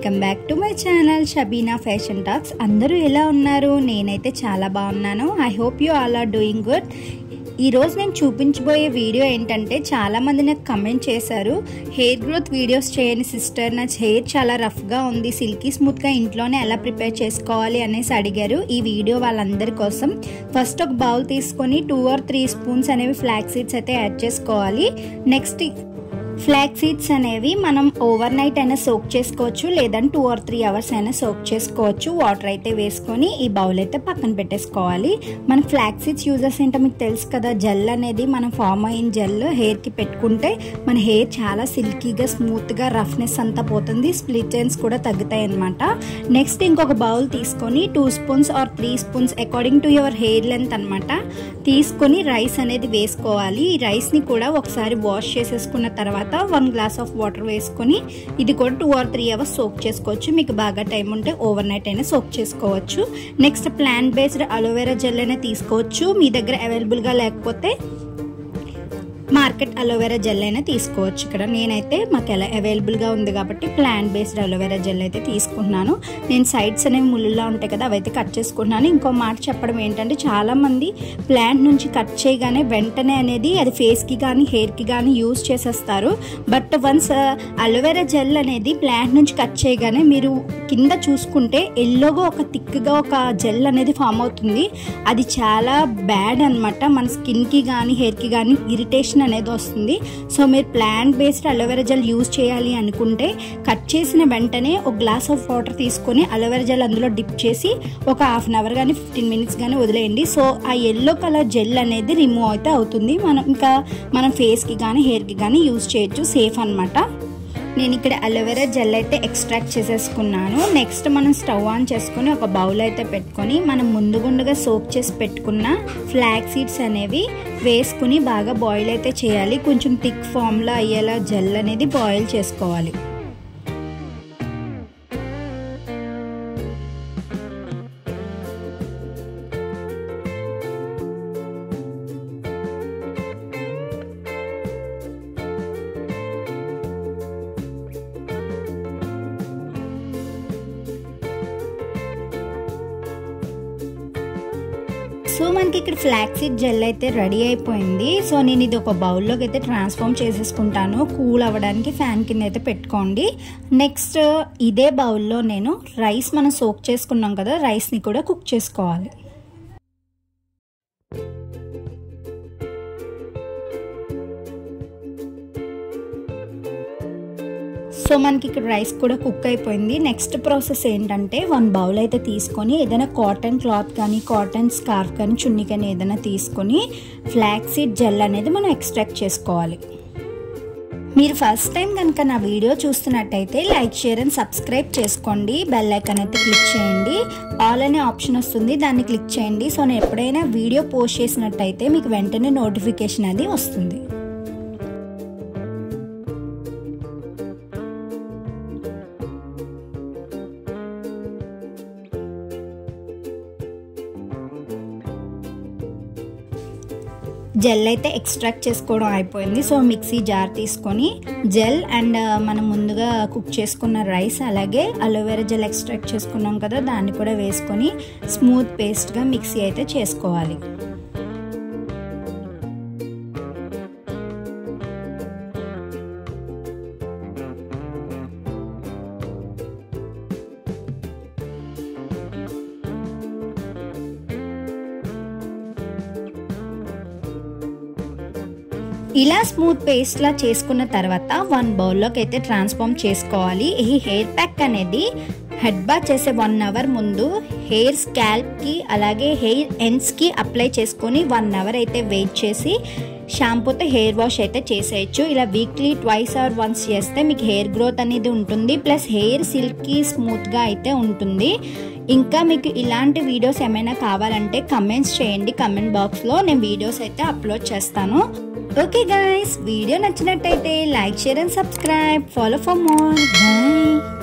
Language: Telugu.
Welcome back to my channel Shabina fashion talks. అందరూ ఎలా ఉన్నారు? నేనైతే చాలా బాగున్నాను. I hope you all are doing good. ఈరోజు నేను చూపించబోయే వీడియో ఏంటంటే, చాలామంది నాకు కమెంట్ చేశారు, హెయిర్ గ్రోత్ వీడియోస్ చేయని సిస్టర్, నా హెయిర్ చాలా రఫ్గా ఉంది, సిల్కీ స్మూత్గా ఇంట్లోనే ఎలా ప్రిపేర్ చేసుకోవాలి అనేసి అడిగారు. ఈ వీడియో వాళ్ళందరి కోసం. ఫస్ట్ ఒక బౌల్ తీసుకొని 2 or 3 స్పూన్స్ అనేవి ఫ్లాక్స్ సీడ్స్ అయితే యాడ్ చేసుకోవాలి. నెక్స్ట్ ఫ్లాక్స్ సీడ్స్ అనేవి మనం ఓవర్ నైట్ అయినా సోక్ చేసుకోవచ్చు, లేదంటే 2 or 3 అవర్స్ అయినా సోక్ చేసుకోవచ్చు. వాటర్ అయితే వేసుకొని ఈ బౌల్ అయితే పక్కన పెట్టేసుకోవాలి. మనకి ఫ్లాక్స్ సీడ్స్ యూజెస్ ఏంటో మీకు తెలుసు కదా. జెల్ అనేది మనం ఫామ్ అయిన జెల్ హెయిర్కి పెట్టుకుంటే మన హెయిర్ చాలా సిల్కీగా స్మూత్గా రఫ్నెస్ అంతా పోతుంది, స్ప్లిట్ ఎండ్స్ కూడా తగ్గుతాయి అన్నమాట. నెక్స్ట్ ఇంకొక బౌల్ తీసుకొని 2 spoons or 3 spoons according to your hair length అనమాట తీసుకొని రైస్ అనేది వేసుకోవాలి. ఈ రైస్ని కూడా ఒకసారి వాష్ చేసేసుకున్న తర్వాత 1 గ్లాస్ ఆఫ్ వాటర్ వేసుకొని ఇది కూడా 2 or 3 అవర్స్ సోక్ చేసుకోవచ్చు. మీకు బాగా టైం ఉంటే ఓవర్ నైట్ అయినా సోక్ చేసుకోవచ్చు. Next plant based aloe vera gel అయినా తీసుకోవచ్చు. మీ దగ్గర అవైలబుల్గా లేకపోతే మార్కెట్ అలోవెరా జెల్ అయినా తీసుకోవచ్చు. ఇక్కడ నేనైతే మాకు ఎలా అవైలబుల్గా ఉంది కాబట్టి ప్లాంట్ బేస్డ్ అలోవెరా జెల్ అయితే తీసుకుంటున్నాను. నేను సైడ్స్ అనేవి ముళ్ళులా ఉంటాయి కదా, అవైతే కట్ చేసుకుంటున్నాను. ఇంకో మాట చెప్పడం ఏంటంటే, చాలామంది ప్లాంట్ నుంచి కట్ చేయగానే వెంటనే అనేది అది ఫేస్కి కానీ హెయిర్కి కానీ యూజ్ చేసేస్తారు. బట్ వన్స్ అలోవెరా జెల్ అనేది ప్లాంట్ నుంచి కట్ చేయగానే మీరు కింద చూసుకుంటే ఎల్లోగా ఒక థిక్గా ఒక జెల్ అనేది ఫామ్ అవుతుంది. అది చాలా బ్యాడ్ అనమాట. మన స్కిన్కి కానీ హెయిర్కి కానీ ఇరిటేషన్ అనేది వస్తుంది. సో మీరు plant based aloe vera gel use చేయాలి అనుకుంటే కట్ చేసిన వెంటనే ఒక గ్లాస్ ఆఫ్ వాటర్ తీసుకొని అలోవెరా జెల్ అందులో డిప్ చేసి ఒక 1/2 hour కానీ 15 minutes కానీ వదిలేయండి. సో ఆ ఎల్లో కలర్ జెల్ అనేది రిమూవ్ అయితే అవుతుంది. మనం ఫేస్కి కానీ హెయిర్కి కానీ యూజ్ చేయొచ్చు, సేఫ్ అనమాట. నేను ఇక్కడ అలోవెరా జెల్ అయితే ఎక్స్ట్రాక్ట్ చేసేసుకున్నాను. నెక్స్ట్ మనం స్టవ్ ఆన్ చేసుకొని ఒక బౌల్ అయితే పెట్టుకొని మనం ముందుగా సోక్ చేసి పెట్టుకున్న ఫ్లాక్స్ సీడ్స్ అనేవి వేసుకుని బాగా బాయిల్ అయితే చేయాలి. కొంచెం థిక్ ఫామ్లో అయ్యేలా జెల్ అనేది బాయిల్ చేసుకోవాలి. సో మనకి ఇక్కడ ఫ్లాక్స్ సీడ్ జెల్ అయితే రెడీ అయిపోయింది. సో నేను ఇది ఒక బౌల్లోకి అయితే ట్రాన్స్ఫార్మ్ చేసేసుకుంటాను. కూల్ అవ్వడానికి ఫ్యాన్ కింద అయితే పెట్టుకోండి. నెక్స్ట్ ఇదే బౌల్లో నేను రైస్ మనం సోక్ చేసుకున్నాం కదా, రైస్ని కూడా కుక్ చేసుకోవాలి. సో మనకి ఇక్కడ రైస్ కూడా కుక్ అయిపోయింది. నెక్స్ట్ ప్రాసెస్ ఏంటంటే, 1 బౌల్ అయితే తీసుకొని ఏదైనా కాటన్ క్లాత్ కానీ కాటన్ స్కార్ఫ్ కానీ చున్నీ కానీ ఏదైనా తీసుకొని ఫ్లాక్స్ సీడ్ జెల్ అనేది మనం ఎక్స్ట్రాక్ట్ చేసుకోవాలి. మీరు ఫస్ట్ టైం కనుక నా వీడియో చూస్తున్నట్టయితే లైక్, షేర్ అండ్ సబ్స్క్రైబ్ చేసుకోండి. బెల్ ఐకాన్ అయితే క్లిక్ చేయండి. ఆల్ అనే ఆప్షన్ వస్తుంది, దాన్ని క్లిక్ చేయండి. సో నేను ఎప్పుడైనా వీడియో పోస్ట్ చేసినట్టయితే మీకు వెంటనే నోటిఫికేషన్ అది వస్తుంది. జెల్ అయితే ఎక్స్ట్రాక్ట్ చేసుకోవడం అయిపోయింది. సో మిక్సీ జార్ తీసుకొని జెల్ అండ్ మనం ముందుగా కుక్ చేసుకున్న రైస్ అలాగే అలోవెరా జెల్ ఎక్స్ట్రాక్ట్ చేసుకున్నాం కదా, దాన్ని కూడా వేసుకొని స్మూత్ పేస్ట్గా మిక్సీ అయితే చేసుకోవాలి. ఇలా స్మూత్ పేస్ట్ లా చేసుకున్న తర్వాత 1 బౌల్లోకి అయితే ట్రాన్స్ఫార్మ్ చేసుకోవాలి. ఈ హెయిర్ ప్యాక్ అనేది హెడ్ బాత్ చేసే 1 hour ముందు హెయిర్ స్కాల్ప్కి అలాగే హెయిర్ ఎండ్స్కి అప్లై చేసుకొని 1 hour అయితే వెయిట్ చేసి షాంపూతో హెయిర్ వాష్ అయితే చేసేయచ్చు. ఇలా వీక్లీ 2 or 1 చేస్తే మీకు హెయిర్ గ్రోత్ అనేది ఉంటుంది, ప్లస్ హెయిర్ సిల్కీ స్మూత్గా అయితే ఉంటుంది. ఇంకా మీకు ఇలాంటి వీడియోస్ ఏమైనా కావాలంటే కమెంట్స్ చేయండి కమెంట్ బాక్స్లో, నేను వీడియోస్ అయితే అప్లోడ్ చేస్తాను. ఓకే గైస్, వీడియో నచ్చినట్టయితే like, share and subscribe. Follow for more. By.